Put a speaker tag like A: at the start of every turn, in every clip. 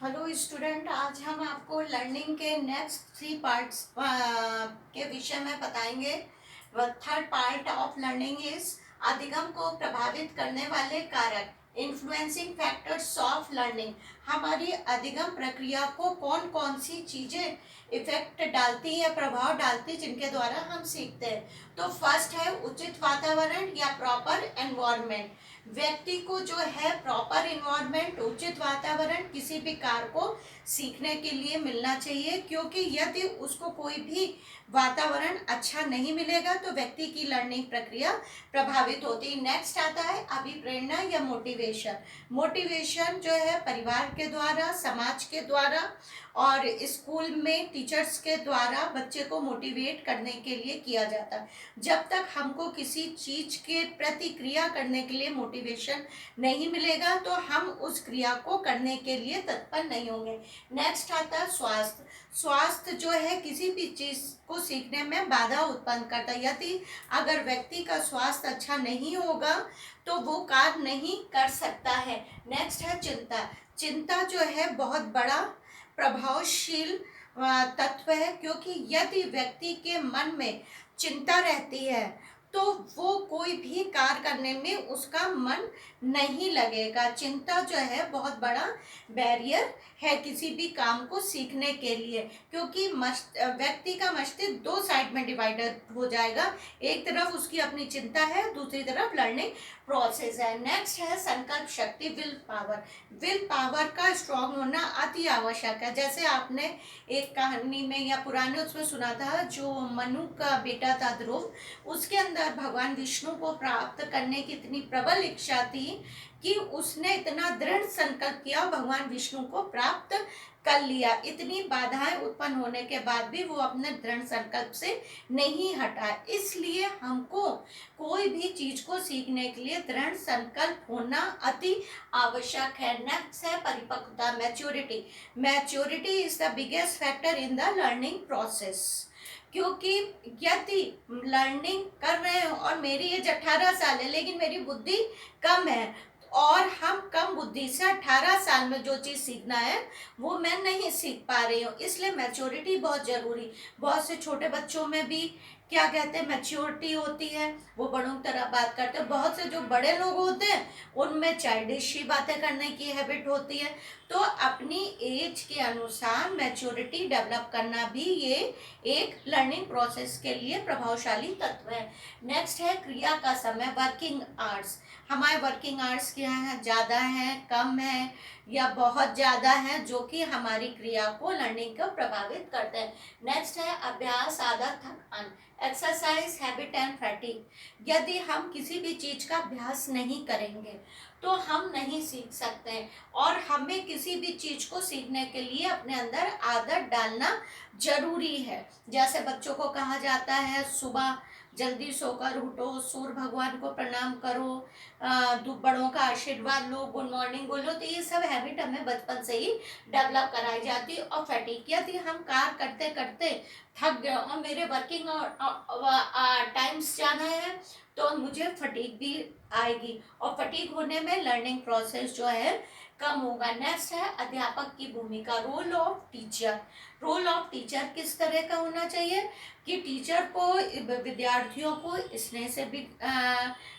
A: Hello student, आज हम आपको लर्निंग के नेक्स्ट 3 पार्ट्स के विषय में बताएंगे। Third part of learning is अधिगम को प्रभावित करने वाले कारक, इन्फ्लुएंसिंग फैक्टर्स ऑफ लर्निंग। हमारी अधिगम प्रक्रिया को कौन कौन सी चीजें इफेक्ट डालती है, प्रभाव डालती, जिनके द्वारा हम सीखते हैं। तो फर्स्ट है उचित वातावरण या प्रॉपर एनवायरनमेंट। व्यक्ति को जो है प्रॉपर इन्वायरमेंट, उचित वातावरण किसी भी कार्य को सीखने के लिए मिलना चाहिए, क्योंकि यदि उसको कोई भी वातावरण अच्छा नहीं मिलेगा तो व्यक्ति की लर्निंग प्रक्रिया प्रभावित होती है। नेक्स्ट आता है अभिप्रेरणा या मोटिवेशन। मोटिवेशन जो है परिवार के द्वारा, समाज के द्वारा और स्कूल में टीचर्स के द्वारा बच्चे को मोटिवेट करने के लिए किया जाता है। जब तक हमको किसी चीज के प्रति क्रिया करने के लिए मोटिवेशन नहीं मिलेगा तो हम उस क्रिया को करने के लिए तत्पर नहीं होंगे। नेक्स्ट आता है स्वास्थ्य। स्वास्थ्य जो है किसी भी चीज को सीखने में बाधा उत्पन्न करता है। यदि अगर व्यक्ति का स्वास्थ्य अच्छा नहीं होगा तो वो कार्य नहीं कर सकता है। नेक्स्ट है चिंता। चिंता जो है बहुत बड़ा प्रभावशील तत्व है, क्योंकि यदि व्यक्ति के मन में चिंता रहती है तो वो कोई भी कार्य करने में उसका मन नहीं लगेगा। चिंता जो है बहुत बड़ा बैरियर है किसी भी काम को सीखने के लिए, क्योंकि व्यक्ति का मस्तिष्क 2 साइड में डिवाइडेड हो जाएगा। एक तरफ उसकी अपनी चिंता है, दूसरी तरफ लर्निंग प्रोसेस है। नेक्स्ट है संकल्प शक्ति, विल पावर। विल पावर का स्ट्रॉन्ग होना अति आवश्यक है। जैसे आपने एक कहानी में या पुराने उसमें सुना था, जो मनु का बेटा था ध्रुव, उसके अंदर भगवान विष्णु को प्राप्त करने की इतनी प्रबल इच्छा थी कि उसने इतना दृढ़ संकल्प किया, भगवान विष्णु को प्राप्त कर लिया। इतनी बाधाएं उत्पन्न होने के बाद भी वो अपने दृढ़ संकल्प से नहीं हटा। इसलिए हमको कोई भी चीज को सीखने के लिए दृढ़ संकल्प होना अति आवश्यक है। नेक्स्ट है परिपक्वता, maturity. Maturity is the biggest factor in the learning process, क्योंकि यदि लर्निंग कर रहे हो और मेरी एज 18 साल है लेकिन मेरी बुद्धि कम है, और हम कम बुद्धि से 18 साल में जो चीज़ सीखना है वो मैं नहीं सीख पा रही हूँ, इसलिए मैच्योरिटी बहुत ज़रूरी। बहुत से छोटे बच्चों में भी क्या कहते हैं, मैच्योरिटी होती है, वो बड़ों की तरह बात करते हैं। बहुत से जो बड़े लोग होते हैं उनमें चाइल्डिश ही बातें करने की हैबिट होती है। तो अपनी एज के अनुसार मैच्योरिटी डेवलप करना भी ये एक लर्निंग प्रोसेस के लिए प्रभावशाली तत्व है। नेक्स्ट है क्रिया का समय, वर्किंग आवर्स। हमारे वर्किंग आवर्स क्या है, ज़्यादा है, कम है या बहुत ज़्यादा है, जो कि हमारी क्रिया को, लर्निंग को प्रभावित करते हैं। नेक्स्ट है अभ्यास, आदत, थकान, एक्सरसाइज, हैबिट एंड फैटिग। यदि हम किसी भी चीज़ का अभ्यास नहीं करेंगे तो हम नहीं सीख सकते हैं, और हमें किसी भी चीज़ को सीखने के लिए अपने अंदर आदत डालना जरूरी है। जैसे बच्चों को कहा जाता है सुबह जल्दी सोकर उठो, सूर्य भगवान को प्रणाम करो, बड़ों का आशीर्वाद लो, गुड मॉर्निंग बोलो, तो ये सब हैबिट हमें बचपन से ही डेवलप कराई जाती है। और फैटिग, यदि हम कार्य करते करते थक गए और मेरे वर्किंग टाइम्स जाना है तो मुझे फटीग भी आएगी, और फटीग होने में लर्निंग प्रोसेस जो है कम होगा। नेक्स्ट है अध्यापक की भूमिका, role of teacher. Role of teacher किस तरह का होना चाहिए कि टीचर को विद्यार्थियों को स्नेह से भी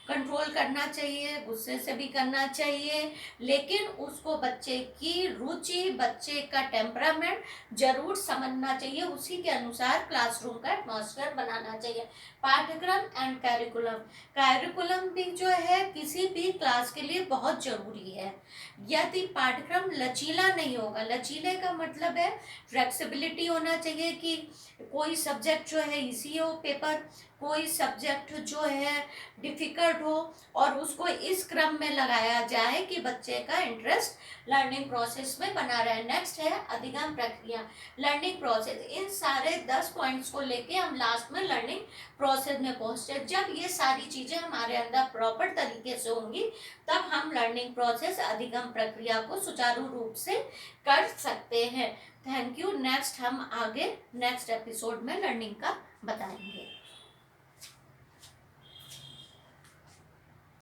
A: कंट्रोल करना चाहिए, गुस्से से भी करना चाहिए, लेकिन उसको बच्चे की रुचि, बच्चे का टेम्परामेंट जरूर समझना चाहिए। उसी के अनुसार क्लासरूम का एटमॉस्फेयर बनाना चाहिए। पाठ्यक्रम एंड कैरिकुलम। कैरिकुलम भी जो है किसी भी क्लास के लिए बहुत जरूरी है। यदि पाठ्यक्रम लचीला नहीं होगा, लचीले का मतलब है फ्लेक्सिबिलिटी होना चाहिए, कि कोई सब्जेक्ट जो है इजी हो पेपर, कोई सब्जेक्ट जो है डिफिकल्ट हो, और उसको इस क्रम में लगाया जाए कि बच्चे का इंटरेस्ट लर्निंग प्रोसेस में बना रहे। नेक्स्ट है अधिगम प्रक्रिया, लर्निंग प्रोसेस। इन सारे 10 पॉइंट्स को लेके हम लास्ट में लर्निंग प्रोसेस में पहुंचते। जब ये सारी चीजें हमारे अंदर प्रॉपर तरीके से होंगी तब हम लर्निंग प्रोसेस, अधिगम प्रक्रिया को सुचारू रूप से कर सकते हैं। Thank you. नेक्स्ट हम आगे नेक्स्ट एपिसोड में लर्निंग का बताएंगे।